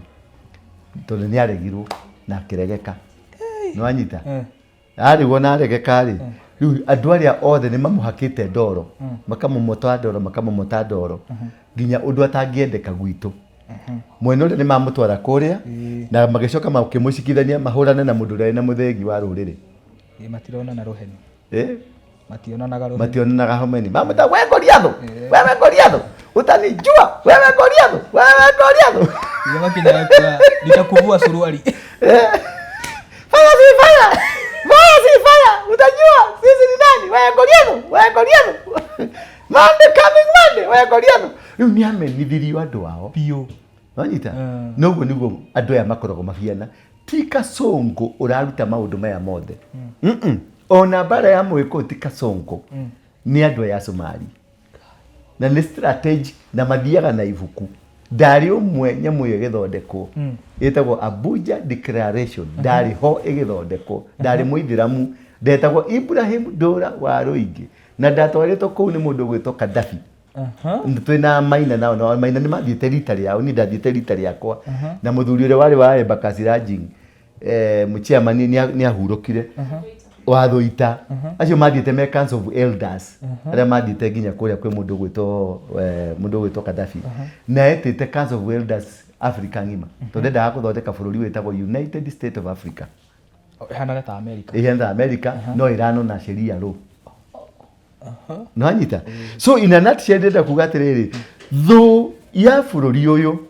tondu ni aregirwo na kiregeka no anyita arigwo na aregeka ri riu andu aria othe ni mamuhakite ndoro makamumota ndoro nginya undu atangiendeka gwitu mwene uria ni mamutwara kuria na magicoka makimucikithania mahurane na mundu uria na muthegi wa ruriri matirona na ruheni mationanaga homeni mamuta we Goliath utanijua wewe Goliath yakinya nitakuvua suruali fire utajua sisi ni nani wewe Goliath Monday wewe Goliath riu ni amenithirio andu ao pio wanyita noguo niguo andu aya makoragwo mahiana ti Kasongo uraruta maundu maya mothe ona bara ya Mwiko ti Kasongo ni andu ya Somali na ni strategy na mathiaga na ibuku ndari umwe nyamu igithondekwo itagwo Abuja Declaration ndari ho igithondekwo ndari muithiramu ndetagwo Ibrahim Dora wa Ruingi na ndatwaritwo kuu ni mundu gwitwo Gaddafi twina maina nao no maina ni mathiete rita riao ni ndathiete rita riakwa na muthuri uria wari wa Embakasi Ranging muchairman ni ahurukire wathuita acio mathiete me Council of Elders aria mathiete nginya kuria kwi mundu gwitwo Gaddafi na etete Council of Elders Africa ngima tondendaga kuthondeka bururi witagwo United States of Africa ihana America no irano na sheria ro no anyita so in a nutshell ndenda kuga atiriri thu ya bururi uyu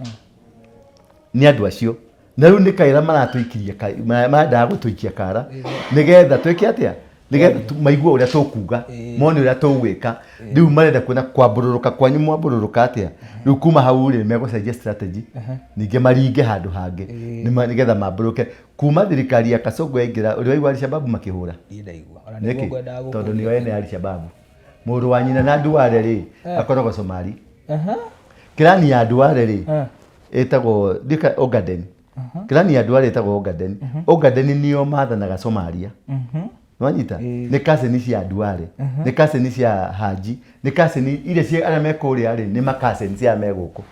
ni andu acio na riu ni kaira maratuikiria mandaga gutuikia kara nigetha twike atia nigetha maigua uria tukuga mone uria tugwika riu marenda kuona kwambururuka kwanyu mwambururuka atia riu kuma hau ri megucenjia strategy ninge maringe handu hangi nigetha mamburuke kuma thirikari ya Kasongo yaingira uri waigua Al-Shabaab makihura tondu ni ene Al-Shabaab muru wa nyina na Duale ri akoragwo Somali kirani ya Duale ri etagwo dika Ogaden kirani ya Duale etagwo Ogaden Ogaden niyo mathanaga Somalia wanyita ni kaseni cia Duale ni kaseni cia Haji ni kaseni ile cia aria mekuria ri ni makaseni cia meguko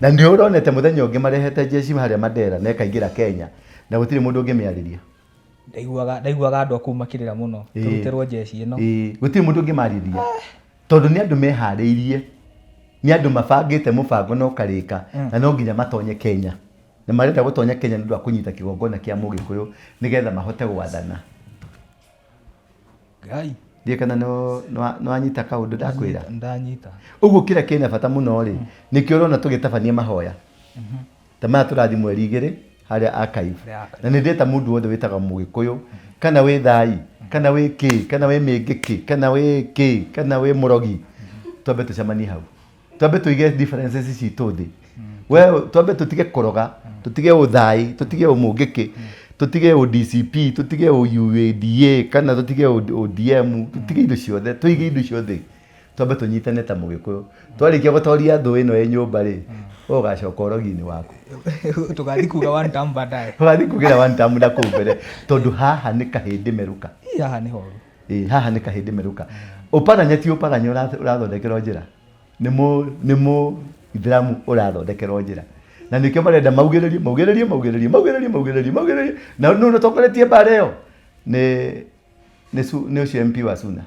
na ndio uronete muthenya ungi marehete jeshi haria Mandera na kaingira Kenya na gutire mundu ungimiariria ndaiguaga andu akumakirira muno turuterwo jeshi ino gutire mundu ungimariria tondu ni andu mehariirie ni andu mabangite mubango no karika na no nginya matonye Kenya na marenda gutonya Kenya ndu akunyita kigongona kia Mugikuyu nigetha mahote gwathana gai Ndiye kana no anyita kaundu ndakwira ndanyita uguo kira kina bata muno ri nikio urona tugitabania mahoya tama turathi mweri 2 haria archive na ni ndeta mundu wothe witaga Mugikuyu kana wi thai kana wi ki kana wi mingiki kana wi ki kana wi murogi twambe tucemanie hau twambe tuige differences citu thi we twambe tutige kuroga tutige uthai tutige umungiki tutige o DCP tutige o UADA kana tutige o DM tutige indo ciothe tuige indo ciothe twambe tunyitane ta Mugikuyu twarikia gutoria thu ino ye nyumba ri ugacoka urogi-ini waku tugathi kuga one time baadaye tugathi kugira one time na kumbere tondu haha ni kahindi meruka haha ni horu haha ni kahindi meruka uparanya ti uparanya urathondekerwo njira nimo Ithiramu urathondekerwo njira na nikio marenda maugiririe na no tokoretie bare yo ne ucio MP wa Suna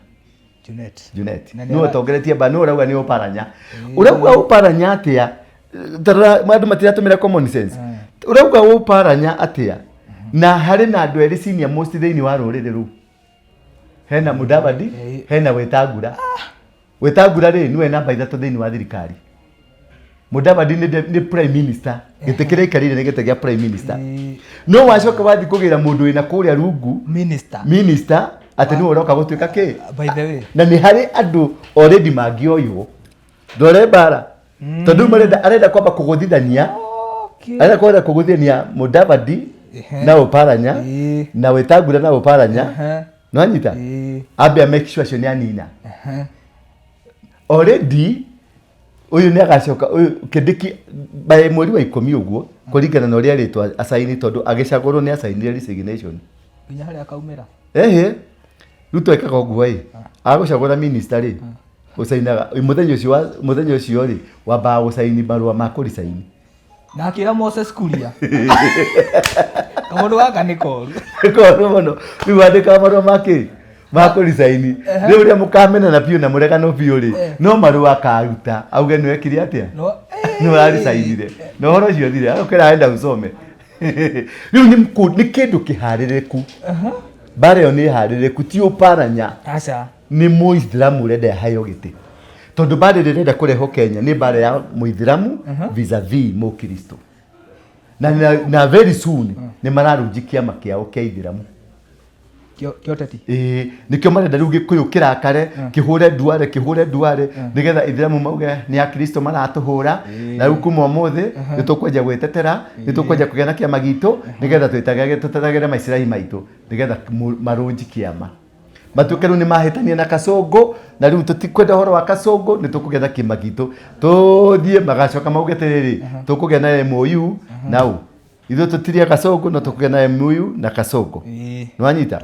Junet no tokoretie bare no urauga ni uparanya urauga uparanya atia tara mandu matiratumira common sense urauga uparanya atia na hari na andu eri senior most theini wa rurire ru hena Mudavadi hena Wetangura ri niwe namba 3 theini wa thirikari Mudavadi ni prime minister gitekire ikarire ni gitegia prime minister no wacoka wathi kugira mundu wina kuria rungu minister ati ni uroka gutuika ki by the way na ni hari andu already magioyo ndore bara tondu arenda kwamba kuguthithania arenda kwenda kuguthithania Mudavadi na uparanya na Wetangura na uparanya no anyita abe make sure cio ni anina already uyu ni agacoka uyu Kindiki by mweri wa 10 uguo kuringana na uria ritwa asaini tondu agicagurwo ni asaini resignation nginya haria akaumira ruto ekaga uguo agucagura minister ri usainaga muthenya ucio ri wamba gusaini barua ma kurisaini na akira Moses Kuria mundu waka ni koru muno riu wandika barua make makurisaini riu ria mukamena na piu na muregano piu ri no marua akaruta auge ni wekire atia no arisainire no horo cio thire ukira enda usome riu ni kindu kihaririku bare yo ni haririku ti uparanya aca ni Muithiramu urenda hayo giti tondu bare rirenda kureho Kenya ni bare ya Muithiramu vis-a-vis Mukristo na very soon ni mararunjikia makiao kia Ithiramu kioteti nikio marenda riu Gikuyu kirakare kihure duare nigetha Ithiramu mauge ni Akristo maratuhura na riu kuma umuthi nitukwenja gwetetera nitukwenja kugena kiama gitu nigetha tutetagire maisirahi maitu nigetha marunji kiama matuke riu ni mahitania na Kasongo na riu tutikwenda horo wa Kasongo nitukugetha kiama gitu tuthie magacoka mauge tiriri tukugena MOU nau ithu tutiria Kasongo no tukugena MOU na Kasongo no anyita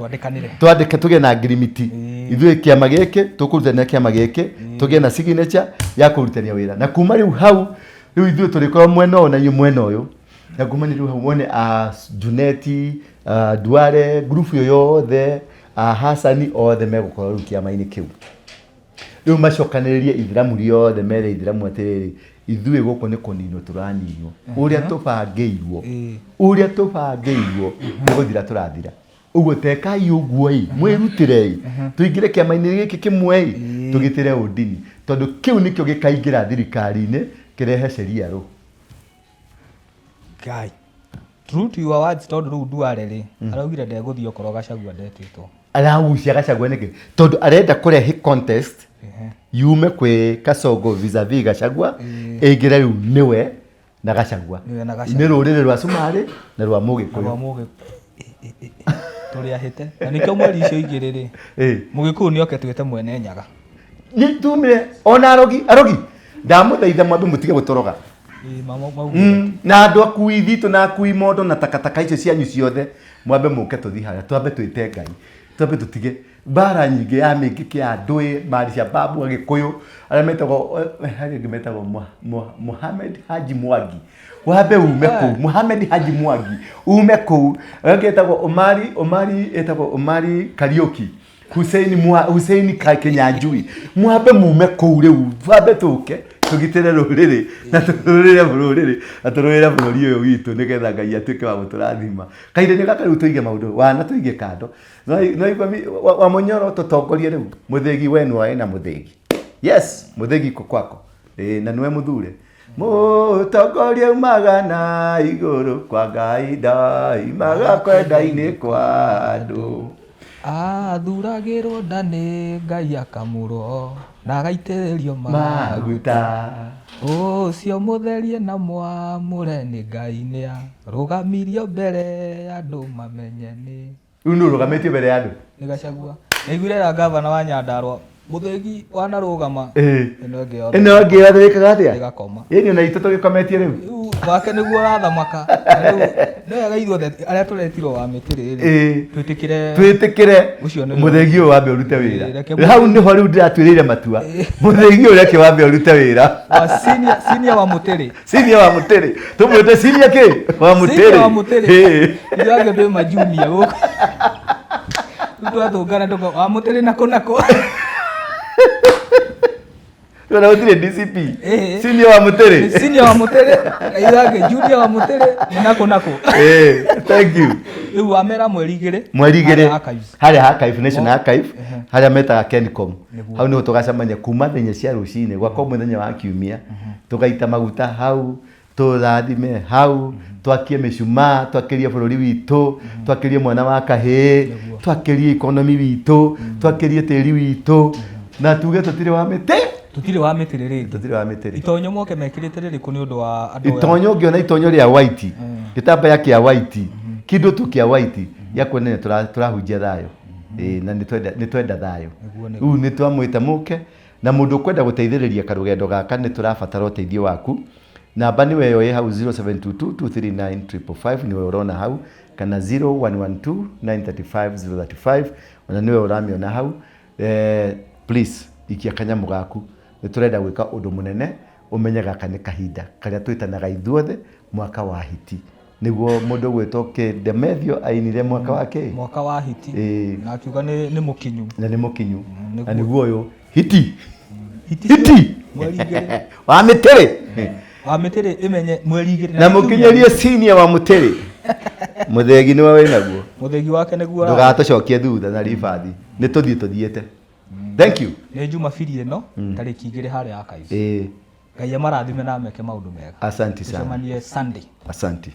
twandike tuge na agreement ithu kiama giki tukurutania kiama giki tuge na signature ya kurutania wira na kuma riu hau riu ithu turikora mwena na yu mwena uyu na kuma riu hau wone Juneti Duare group yo yothe Hasani othe megukora riu kiama-ini kiu riu macokaniririe Ithiramu riothe mere Ithiramu atiriri ithuĩ gũkũ nĩ kũninwo tũraninwo ũrĩa tũbangĩirwo nĩ gũthira tũrathira ũguo tekai ũguo mwĩrutĩrei tũingĩre kĩama-inĩ gĩkĩ kĩmwe tũgitĩre ũndini tondũ kĩu nĩkĩo gĩkaingĩra thirikari-inĩ kĩrehe ceriarũ Ngai true to your words tondu riu Duare ri araugire ndegũthiĩ okorwo Gachagua ndetĩtwo aragucia Gachagua nĩkĩ tondu arenda kũrehe contest yume kwe Kasongo vis-a-vis Gachagua ingire riu niwe na Gachagua ni rurire rwa Sumari na rwa Mugikuyu turi ahite na nikio mweri icio igiri ri Mugikuyu ni oke twite mwene Nyaga ni tumire ona arogi ndamuthaitha mwambe mutige gutoroga na andu akui thitu na akui mondo na takataka icio cianyu ciothe mwambe muke tuthi haria twambe twite Ngai twambe tutige bara nyingi ya mingiki ya ndui mari cia babu Agikuyu aria metagwo Mohamed Haji Mwangi wambe ume kuu Mohamed Haji Mwangi ume kuu agitagwo Omari etagwo Omari Kariuki Hussein Kenyanjui mwambe mume kuu riu wambe tuke tugitire ruriri na tururire bururiri na tururire bururi uyu witu nigetha Ngai atuike wa guturathima kainde-ini gaka riu tuige maundu wana tuige kando no igwa wa Munyoro tutongorie riu muthigi wenu aina muthigi yes muthigi kwako na niwe muthure mutongoria umaga na iguru kwa Ngai ndaimaga kwenda-ini kwa andu athuragirwo nda nĩ Ngai akamũrwo na agaitĩrĩrio maguta ũcio mũtherie na mwamũre nĩ Ngai nĩ arũgamirio mbere ya andũ mamenye nĩ rĩu nĩ ũrũgamĩtio mbere ya andũ nĩ Gachagua naiguire ra gavana wa Nyandarua muthegi wanarũgama ĩno ĩngĩ yothe ĩkaga atĩa ĩgakoma ĩni ona itũ tũgĩkometie rĩu wake nĩguo rathamaka no wega ithuothe arĩa tũretirwo wa mĩtĩrĩ twĩtĩkĩre mũthegi ũyũ wambe ũrute wĩra hau nĩho rĩu ndĩratuĩrĩire matua mũthegi ũyũ reke wambe ũrute wĩra senior wa mũtĩrĩ tũmwĩte senior kĩ wa mũtĩrĩ ithuothe twĩ ma junior gũkũ twathũngana wa mũtĩrĩ nako Tuna utire DCP. Senior wa Mutere. Ithage junior wa Mutere nako. Thank you. Riu amera mweri igiri. Haria Archive National Archive. Haria metaga Kencom. Hau niho tugacamania kuma thenya cia rucini gwakwa muthenya wa kiumia. Tugaita maguta hau, turathime hau, twakie mĩcumaa, twakirie bururi witu, twakirie mwana wa kahĩĩ, twakirie economy witu, twakirie tĩri witu. Na tuge tutire wa mĩtĩrĩ itonyo moke mekirite ririku ni undu wa andu itonyo ngiona itonyo ria white gitambaya kia white kindu tu kia white ya kuonene turahunjia thayo na ni twenda thayo riu ni twamwite muke na mundu kwenda guteithiriria karugendo gaka ni turabatara uteithio waku namba ni weyo ye hau 0722239555 ni wewe urona hau kana 0112935035 ona ni wewe uramiona hau please ikia kanyamu gaku niturenda gwika undu munene umenyaga kana kahinda karia twitanaga ithuothe mwaka wa hiti niguo mundu gwitoke Demethio ainire mwaka wa hiti na akiuga ni mukinyu na niguo uyu hiti mweri igiri wa mĩtĩrĩ imenye mweri igiri na mukinyerie senior wa Mutere muthegi ni wawe naguo muthegi wake niguo ndugatucokie thutha na ribathi ni tuthiete. Thank you. Nĩ Jumapili ĩno tarĩki 2 harĩa Archives. Ngai amarathime na meke maũndũ mega. Asante sana. Tucemanie Sunday. Asante.